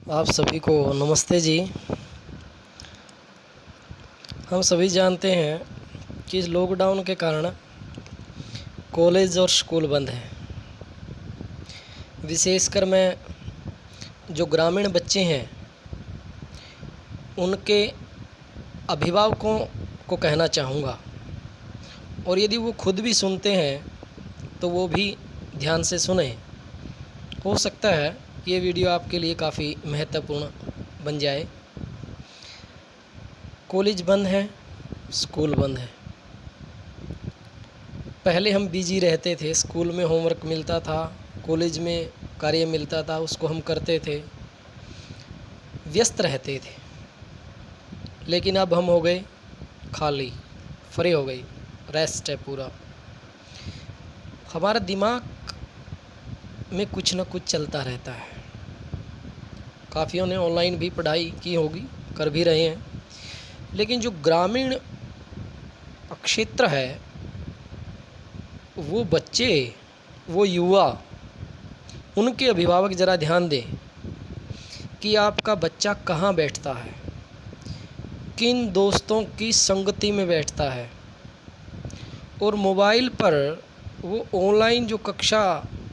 आप सभी को नमस्ते जी। हम सभी जानते हैं कि इस लॉकडाउन के कारण कॉलेज और स्कूल बंद हैं। विशेषकर मैं जो ग्रामीण बच्चे हैं उनके अभिभावकों को कहना चाहूँगा, और यदि वो खुद भी सुनते हैं तो वो भी ध्यान से सुने। हो सकता है ये वीडियो आपके लिए काफ़ी महत्वपूर्ण बन जाए। कॉलेज बंद है, स्कूल बंद है। पहले हम बिजी रहते थे, स्कूल में होमवर्क मिलता था, कॉलेज में कार्य मिलता था, उसको हम करते थे, व्यस्त रहते थे। लेकिन अब हम हो गए खाली, फ्री हो गई, रेस्ट है पूरा। हमारा दिमाग में कुछ न कुछ चलता रहता है। काफ़ियों ने ऑनलाइन भी पढ़ाई की होगी, कर भी रहे हैं, लेकिन जो ग्रामीण क्षेत्र है, वो बच्चे, वो युवा, उनके अभिभावक ज़रा ध्यान दें कि आपका बच्चा कहाँ बैठता है, किन दोस्तों की संगति में बैठता है, और मोबाइल पर वो ऑनलाइन जो कक्षा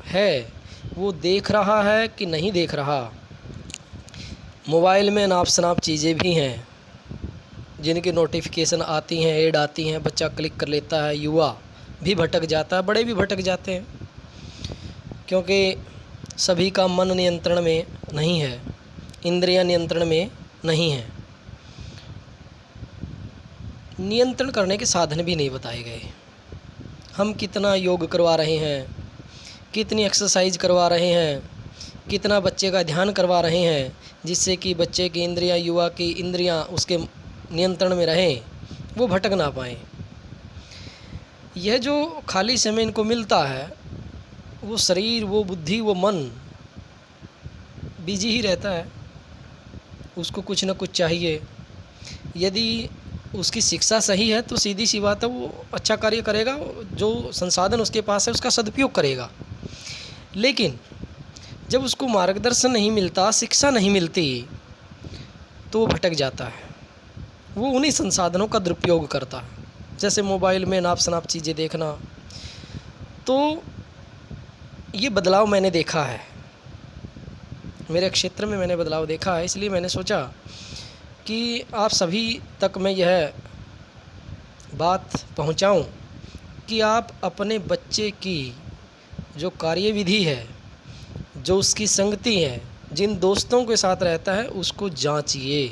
है वो देख रहा है कि नहीं देख रहा। मोबाइल में नाप शनाप चीज़ें भी हैं जिनकी नोटिफिकेशन आती हैं, ऐड आती हैं, बच्चा क्लिक कर लेता है। युवा भी भटक जाता है, बड़े भी भटक जाते हैं, क्योंकि सभी का मन नियंत्रण में नहीं है, इंद्रियां नियंत्रण में नहीं है। नियंत्रण करने के साधन भी नहीं बताए गए। हम कितना योग करवा रहे हैं, कितनी एक्सरसाइज करवा रहे हैं, कितना बच्चे का ध्यान करवा रहे हैं, जिससे कि बच्चे की इंद्रियां, युवा की इंद्रियां उसके नियंत्रण में रहें, वो भटक ना पाएँ। यह जो खाली समय इनको मिलता है, वो शरीर, वो बुद्धि, वो मन बिजी ही रहता है, उसको कुछ न कुछ चाहिए। यदि उसकी शिक्षा सही है तो सीधी सी बात है, वो अच्छा कार्य करेगा, जो संसाधन उसके पास है उसका सदुपयोग करेगा। लेकिन जब उसको मार्गदर्शन नहीं मिलता, शिक्षा नहीं मिलती, तो वो भटक जाता है। वो उन्हीं संसाधनों का दुरुपयोग करता है, जैसे मोबाइल में नाप शनाप चीज़ें देखना। तो ये बदलाव मैंने देखा है, मेरे क्षेत्र में मैंने बदलाव देखा है, इसलिए मैंने सोचा कि आप सभी तक मैं यह बात पहुंचाऊं कि आप अपने बच्चे की जो कार्यविधि है, जो उसकी संगति है, जिन दोस्तों के साथ रहता है, उसको जांचिए,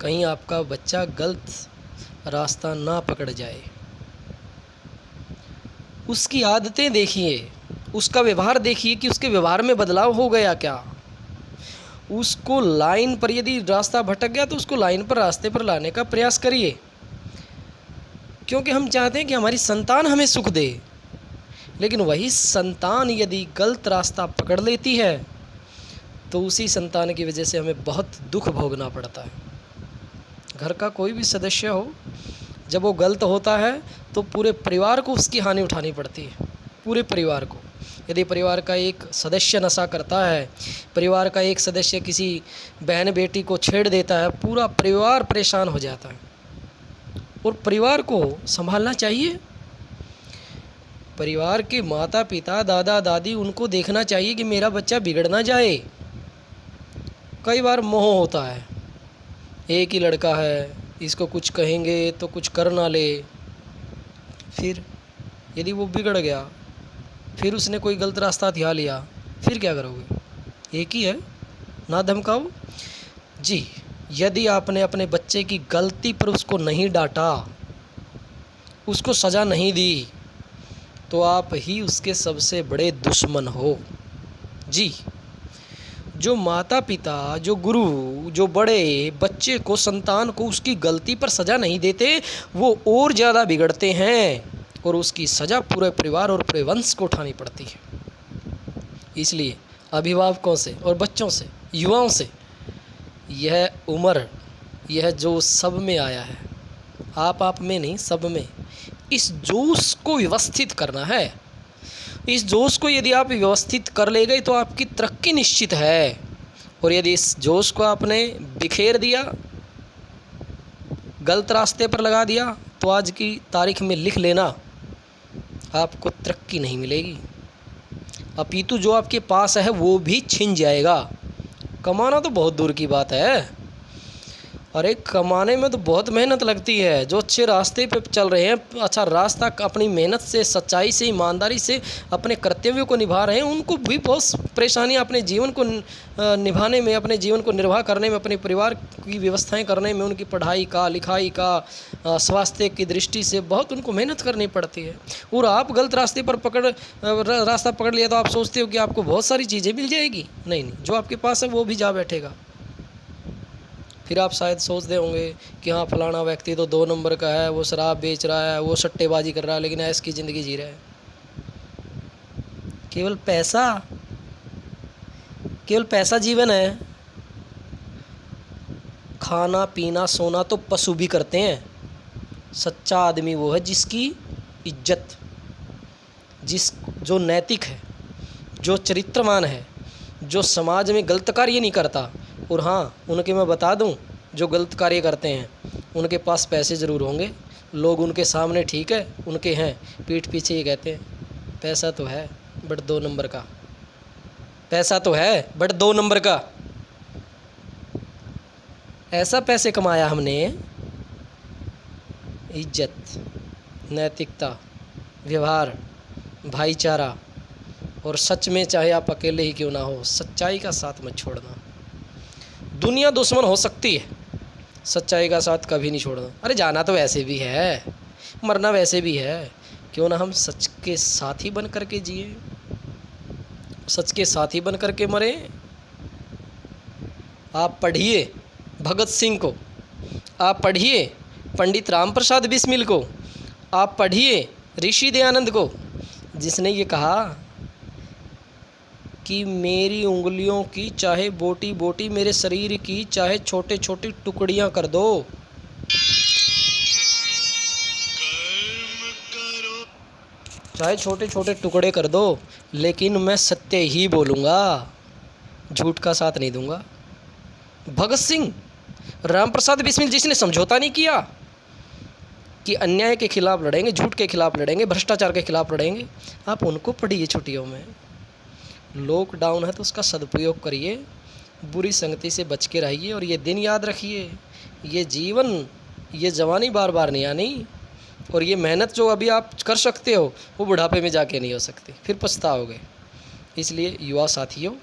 कहीं आपका बच्चा गलत रास्ता ना पकड़ जाए। उसकी आदतें देखिए, उसका व्यवहार देखिए कि उसके व्यवहार में बदलाव हो गया क्या। उसको लाइन पर, यदि रास्ता भटक गया तो उसको लाइन पर, रास्ते पर लाने का प्रयास करिए, क्योंकि हम चाहते हैं कि हमारी संतान हमें सुख दे। लेकिन वही संतान यदि गलत रास्ता पकड़ लेती है तो उसी संतान की वजह से हमें बहुत दुख भोगना पड़ता है। घर का कोई भी सदस्य हो, जब वो गलत होता है तो पूरे परिवार को उसकी हानि उठानी पड़ती है, पूरे परिवार को। यदि परिवार का एक सदस्य नशा करता है, परिवार का एक सदस्य किसी बहन बेटी को छेड़ देता है, पूरा परिवार परेशान हो जाता है। और परिवार को संभालना चाहिए। परिवार के माता पिता, दादा दादी, उनको देखना चाहिए कि मेरा बच्चा बिगड़ ना जाए। कई बार मोह होता है, एक ही लड़का है, इसको कुछ कहेंगे तो कुछ कर ना ले, फिर यदि वो बिगड़ गया, फिर उसने कोई गलत रास्ता ध्या लिया, फिर क्या करोगे? एक ही है, ना धमकाओ जी। यदि आपने अपने बच्चे की गलती पर उसको नहीं डांटा, उसको सज़ा नहीं दी, तो आप ही उसके सबसे बड़े दुश्मन हो जी। जो माता पिता, जो गुरु, जो बड़े बच्चे को, संतान को उसकी गलती पर सज़ा नहीं देते, वो और ज़्यादा बिगड़ते हैं, और उसकी सज़ा पूरे परिवार और पूरे वंश को उठानी पड़ती है। इसलिए अभिभावकों से और बच्चों से, युवाओं से, यह उम्र, यह जो सब में आया है, आप में नहीं, सब में, इस जोश को व्यवस्थित करना है। इस जोश को यदि आप व्यवस्थित कर ले गए तो आपकी तरक्की निश्चित है। और यदि इस जोश को आपने बिखेर दिया, गलत रास्ते पर लगा दिया, तो आज की तारीख में लिख लेना, आपको तरक्की नहीं मिलेगी, अपितु जो आपके पास है वो भी छिन जाएगा। कमाना तो बहुत दूर की बात है, अरे कमाने में तो बहुत मेहनत लगती है। जो अच्छे रास्ते पे चल रहे हैं, अच्छा रास्ता अपनी मेहनत से, सच्चाई से, ईमानदारी से अपने कर्तव्यों को निभा रहे हैं, उनको भी बहुत परेशानियां अपने जीवन को निभाने में, अपने जीवन को निर्वाह करने में, अपने परिवार की व्यवस्थाएं करने में, उनकी पढ़ाई का, लिखाई का, स्वास्थ्य की दृष्टि से बहुत उनको मेहनत करनी पड़ती है। और आप गलत रास्ते पर रास्ता पकड़ लिया तो आप सोचते हो कि आपको बहुत सारी चीज़ें मिल जाएगी। नहीं, जो आपके पास है वो भी जा बैठेगा। फिर आप शायद सोचते होंगे कि हाँ फलाना व्यक्ति तो 2 नंबर का है, वो शराब बेच रहा है, वो सट्टेबाजी कर रहा है, लेकिन ऐश की ज़िंदगी जी रहा है। केवल पैसा जीवन है। खाना पीना सोना तो पशु भी करते हैं। सच्चा आदमी वो है जिसकी इज्जत, जो नैतिक है, जो चरित्रवान है, जो समाज में गलत कार्य नहीं करता। और हाँ, उनके मैं बता दूं, जो गलत कार्य करते हैं उनके पास पैसे ज़रूर होंगे, लोग उनके सामने ठीक है उनके हैं, पीठ पीछे ये कहते हैं पैसा तो है बट 2 नंबर का, पैसा तो है बट 2 नंबर का। ऐसा पैसे कमाया हमने, इज्जत, नैतिकता, व्यवहार, भाईचारा, और सच में चाहे आप अकेले ही क्यों ना हो, सच्चाई का साथ मत छोड़ना। दुनिया दुश्मन हो सकती है, सच्चाई का साथ कभी नहीं छोड़ना। अरे जाना तो वैसे भी है, मरना वैसे भी है, क्यों ना हम सच के साथी बन करके जिए, सच के साथी बन करके मरे। आप पढ़िए भगत सिंह को, आप पढ़िए पंडित राम प्रसाद बिस्मिल को, आप पढ़िए ऋषि दयानंद को, जिसने ये कहा कि मेरी उंगलियों की चाहे बोटी बोटी, मेरे शरीर की चाहे छोटे छोटी टुकड़ियां कर दो, चाहे छोटे छोटे टुकड़े कर दो, लेकिन मैं सत्य ही बोलूँगा, झूठ का साथ नहीं दूंगा। भगत सिंह, राम प्रसाद बिस्मिल, जिसने समझौता नहीं किया कि अन्याय के खिलाफ लड़ेंगे, झूठ के खिलाफ लड़ेंगे, भ्रष्टाचार के खिलाफ लड़ेंगे, आप उनको पढ़िए छुट्टियों में। लॉकडाउन है तो उसका सदुपयोग करिए, बुरी संगति से बच के रहिए, और ये दिन याद रखिए, ये जीवन, ये जवानी बार बार नहीं आनी, और ये मेहनत जो अभी आप कर सकते हो वो बुढ़ापे में जाके नहीं हो सकती, फिर पछताओगे। इसलिए युवा साथियों,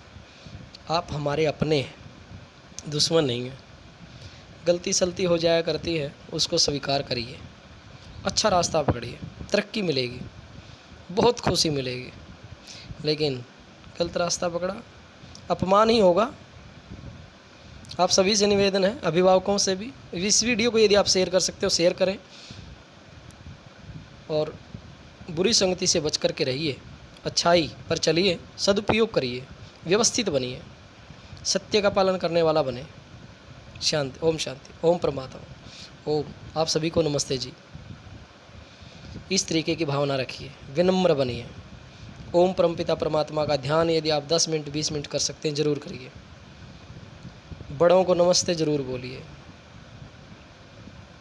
आप हमारे अपने हैं, दुश्मन नहीं हैं। गलती सलती हो जाया करती है, उसको स्वीकार करिए, अच्छा रास्ता पकड़िए, तरक्की मिलेगी, बहुत खुशी मिलेगी। लेकिन गलत रास्ता पकड़ा, अपमान ही होगा। आप सभी से निवेदन है, अभिभावकों से भी, इस वीडियो को यदि आप शेयर कर सकते हो शेयर करें, और बुरी संगति से बच कर के रहिए, अच्छाई पर चलिए, सदुपयोग करिए, व्यवस्थित बनिए, सत्य का पालन करने वाला बने। शांति, ओम शांति, ओम परमात्मा, ओम। आप सभी को नमस्ते जी। इस तरीके की भावना रखिए, विनम्र बनिए। ओम परमपिता परमात्मा का ध्यान यदि आप 10 मिनट 20 मिनट कर सकते हैं ज़रूर करिए। बड़ों को नमस्ते ज़रूर बोलिए।